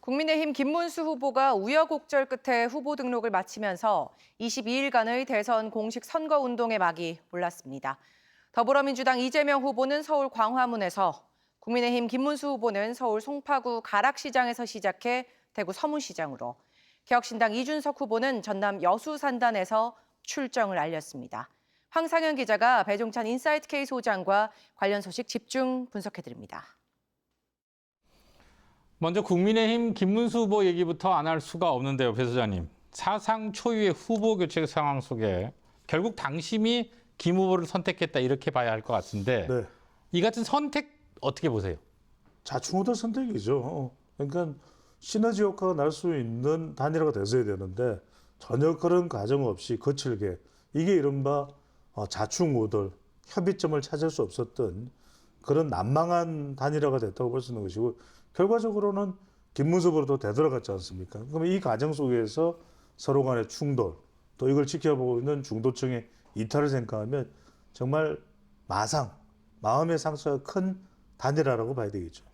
국민의힘 김문수 후보가 우여곡절 끝에 후보 등록을 마치면서 22일간의 대선 공식 선거운동의 막이 올랐습니다. 더불어민주당 이재명 후보는 서울 광화문에서, 국민의힘 김문수 후보는 서울 송파구 가락시장에서 시작해 대구 서문시장으로, 개혁신당 이준석 후보는 전남 여수산단에서 출정을 알렸습니다. 황상현 기자가 배종찬 인사이트 K 소장과 관련 소식 집중 분석해드립니다. 먼저 국민의힘 김문수 후보 얘기부터 안 할 수가 없는데요, 배 소장님. 사상 초유의 후보 교체 상황 속에 결국 당심이 김 후보를 선택했다 이렇게 봐야 할 것 같은데 네. 이 같은 선택 어떻게 보세요? 자충우돌 선택이죠. 그러니까 시너지 효과가 날 수 있는 단일화가 됐어야 되는데 전혀 그런 과정 없이 거칠게 이게 이른바 자충우돌, 협의점을 찾을 수 없었던 그런 난망한 단일화가 됐다고 볼 수 있는 것이고 결과적으로는 김문수 후보로 되돌아갔지 않습니까? 그러면 이 과정 속에서 서로 간의 충돌, 또 이걸 지켜보고 있는 중도층의 이탈을 생각하면 정말 마음의 상처가 큰 단일화라고 봐야 되겠죠.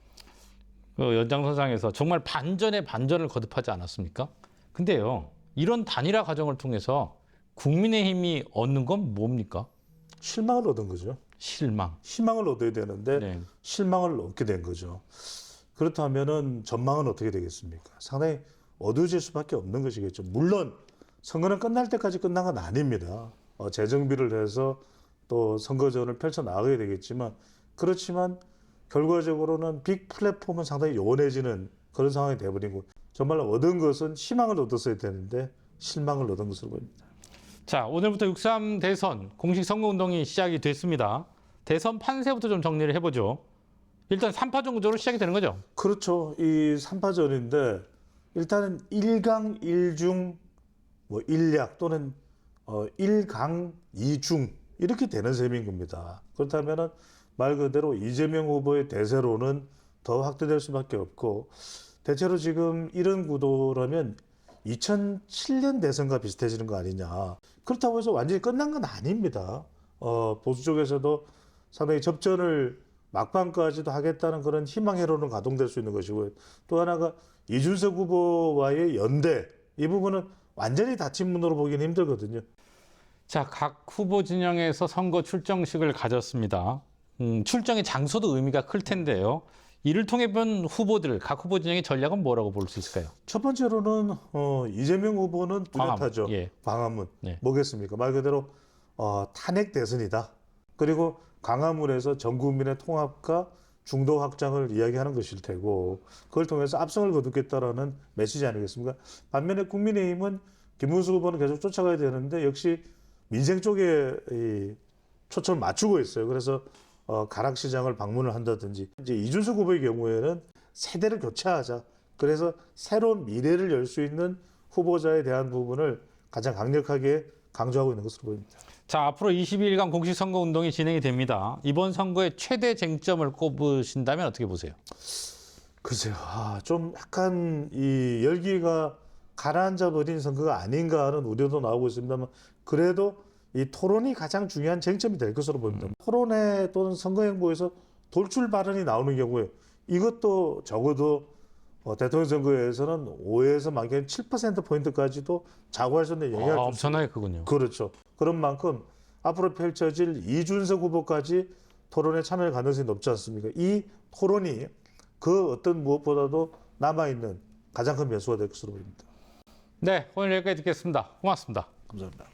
연장선상에서 정말 반전에 반전을 거듭하지 않았습니까? 근데요, 이런 단일화 과정을 통해서 국민의힘이 얻는 건 뭡니까? 실망을 얻은 거죠. 실망. 희망을 얻어야 되는데 네. 실망을 얻게 된 거죠. 그렇다면은 전망은 어떻게 되겠습니까? 상당히 어두워질 수밖에 없는 것이겠죠. 물론 선거는 끝날 때까지 끝난 건 아닙니다. 재정비를 해서 또 선거전을 펼쳐 나가야 되겠지만 그렇지만 결과적으로는 빅 플랫폼은 상당히 요원해지는 그런 상황이 돼버리고 정말 얻은 것은 희망을 얻었어야 되는데 실망을 얻은 것으로 보입니다. 자, 오늘부터 6.3 대선 공식 선거운동이 시작이 됐습니다. 대선 판세부터 좀 정리를 해보죠. 일단 3파 정도로 시작이 되는 거죠? 그렇죠. 이 3파전인데 일단은 1강 1중 뭐 1약 또는 1강 2중 이렇게 되는 셈인 겁니다. 그렇다면은 말 그대로 이재명 후보의 대세로는 더 확대될 수밖에 없고 대체로 지금 이런 구도라면 2007년 대선과 비슷해지는 거 아니냐. 그렇다고 해서 완전히 끝난 건 아닙니다. 보수 쪽에서도 상당히 접전을 막판까지도 하겠다는 그런 희망회로는 가동될 수 있는 것이고 또 하나가 이준석 후보와의 연대 이 부분은 완전히 닫힌 문으로 보기는 힘들거든요. 자, 각 후보 진영에서 선거 출정식을 가졌습니다. 출정의 장소도 의미가 클 텐데요. 이를 통해 본 후보들, 각 후보 진영의 전략은 뭐라고 볼 수 있을까요? 첫 번째로는 이재명 후보는 뚜렷하죠. 예. 광화문. 네. 뭐겠습니까? 말 그대로 탄핵 대선이다. 그리고 광화문에서 전 국민의 통합과 중도 확장을 이야기하는 것일 테고 그걸 통해서 압승을 거두겠다라는 메시지 아니겠습니까? 반면에 국민의힘은 김문수 후보는 계속 쫓아가야 되는데 역시 민생 쪽에 이 초점을 맞추고 있어요. 그래서 가락시장을 방문을 한다든지 이제 이준석 후보의 경우에는 세대를 교체하자. 그래서 새로운 미래를 열 수 있는 후보자에 대한 부분을 가장 강력하게 강조하고 있는 것으로 보입니다. 자, 앞으로 22일간 공식 선거 운동이 진행이 됩니다. 이번 선거의 최대 쟁점을 꼽으신다면 어떻게 보세요? 글쎄요. 좀 약간 이 열기가 가라앉아 버린 선거가 아닌가 하는 우려도 나오고 있습니다만 그래도 이 토론이 가장 중요한 쟁점이 될 것으로 보입니다. 토론회 또는 선거 행보에서 돌출 발언이 나오는 경우에 이것도 적어도 대통령 선거에서는 5에서 많게는 7%포인트까지도 좌우할 수 있는 영향을 줄 수 엄청나게 크군요. 그렇죠. 그런 만큼 앞으로 펼쳐질 이준석 후보까지 토론에 참여할 가능성이 높지 않습니까? 이 토론이 그 어떤 무엇보다도 남아있는 가장 큰 변수가 될 것으로 보입니다. 네, 오늘 여기까지 듣겠습니다. 고맙습니다. 감사합니다.